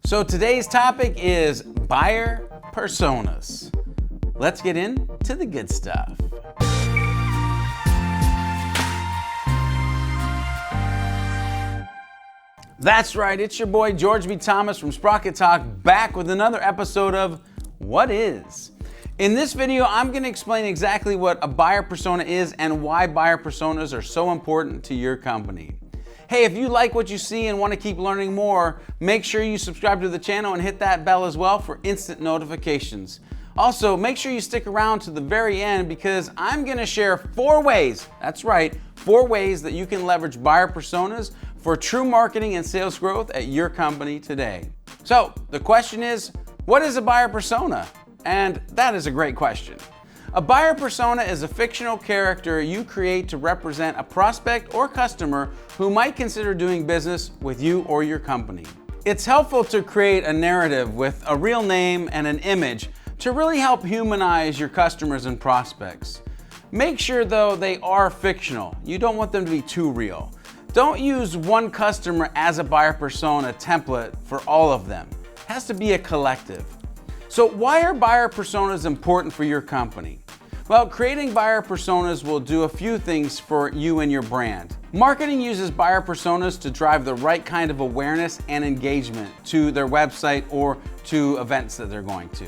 So today's topic is buyer personas. Let's get into the good stuff. That's right, it's your boy George B. Thomas from Sprocket Talk, back with another episode of What Is? In this video, I'm going to explain exactly what a buyer persona is and why buyer personas are so important to your company. Hey, if you like what you see and want to keep learning more, make sure you subscribe to the channel and hit that bell as well for instant notifications. Also, make sure you stick around to the very end because I'm going to share 4 ways, that's right, 4 ways that you can leverage buyer personas for true marketing and sales growth at your company today. So the question is, what is a buyer persona? And that is a great question. A buyer persona is a fictional character you create to represent a prospect or customer who might consider doing business with you or your company. It's helpful to create a narrative with a real name and an image to really help humanize your customers and prospects. Make sure though they are fictional. You don't want them to be too real. Don't use one customer as a buyer persona template for all of them. It has to be a collective. So why are buyer personas important for your company? Well, creating buyer personas will do a few things for you and your brand. Marketing uses buyer personas to drive the right kind of awareness and engagement to their website or to events that they're going to.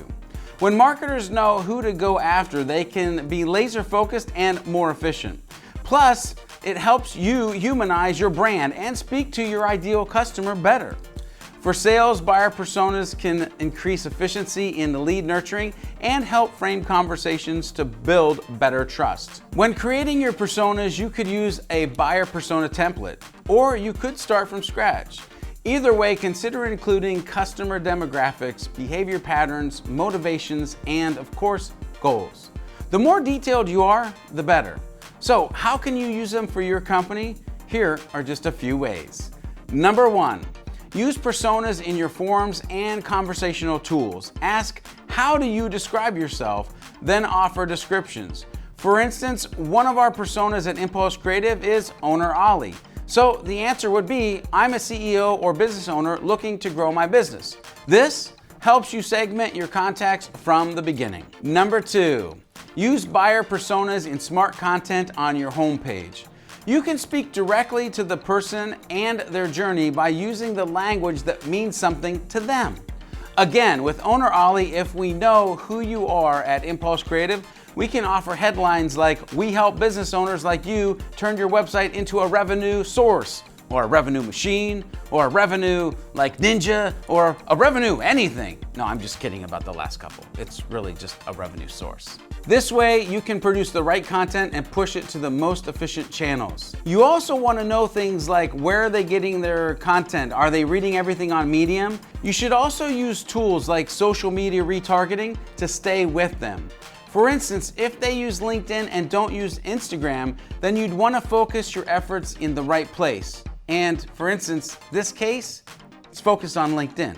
When marketers know who to go after, they can be laser focused and more efficient. Plus, it helps you humanize your brand and speak to your ideal customer better. For sales, buyer personas can increase efficiency in the lead nurturing and help frame conversations to build better trust. When creating your personas, you could use a buyer persona template, or you could start from scratch. Either way, consider including customer demographics, behavior patterns, motivations, and of course, goals. The more detailed you are, the better. So how can you use them for your company? Here are just a few ways. Number 1, use personas in your forums and conversational tools. Ask, how do you describe yourself? Then offer descriptions. For instance, one of our personas at Impulse Creative is Owner Ollie. So the answer would be, I'm a CEO or business owner looking to grow my business. This helps you segment your contacts from the beginning. Number 2, use buyer personas in smart content on your homepage. You can speak directly to the person and their journey by using the language that means something to them. Again, with Owner Ollie, if we know who you are at Impulse Creative, we can offer headlines like, we help business owners like you turn your website into a revenue source, or a revenue machine, or a revenue like Ninja, or a revenue anything. No, I'm just kidding about the last couple. It's really just a revenue source. This way, you can produce the right content and push it to the most efficient channels. You also want to know things like, where are they getting their content? Are they reading everything on Medium? You should also use tools like social media retargeting to stay with them. For instance, if they use LinkedIn and don't use Instagram, then you'd want to focus your efforts in the right place. And for instance, this case, it's focused on LinkedIn.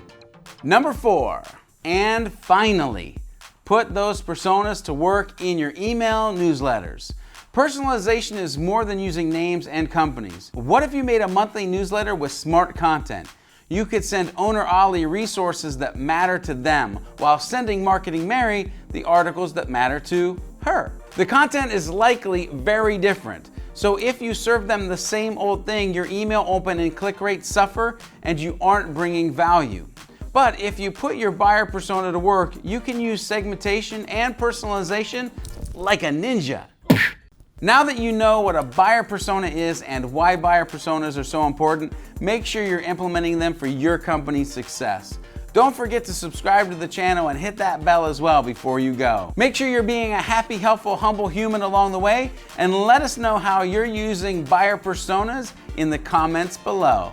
Number 4, and finally, put those personas to work in your email newsletters. Personalization is more than using names and companies. What if you made a monthly newsletter with smart content? You could send Owner Ollie resources that matter to them while sending Marketing Mary the articles that matter to her. The content is likely very different. So if you serve them the same old thing, your email open and click rates suffer and you aren't bringing value. But if you put your buyer persona to work, you can use segmentation and personalization like a ninja. Now that you know what a buyer persona is and why buyer personas are so important, make sure you're implementing them for your company's success. Don't forget to subscribe to the channel and hit that bell as well before you go. Make sure you're being a happy, helpful, humble human along the way, and let us know how you're using buyer personas in the comments below.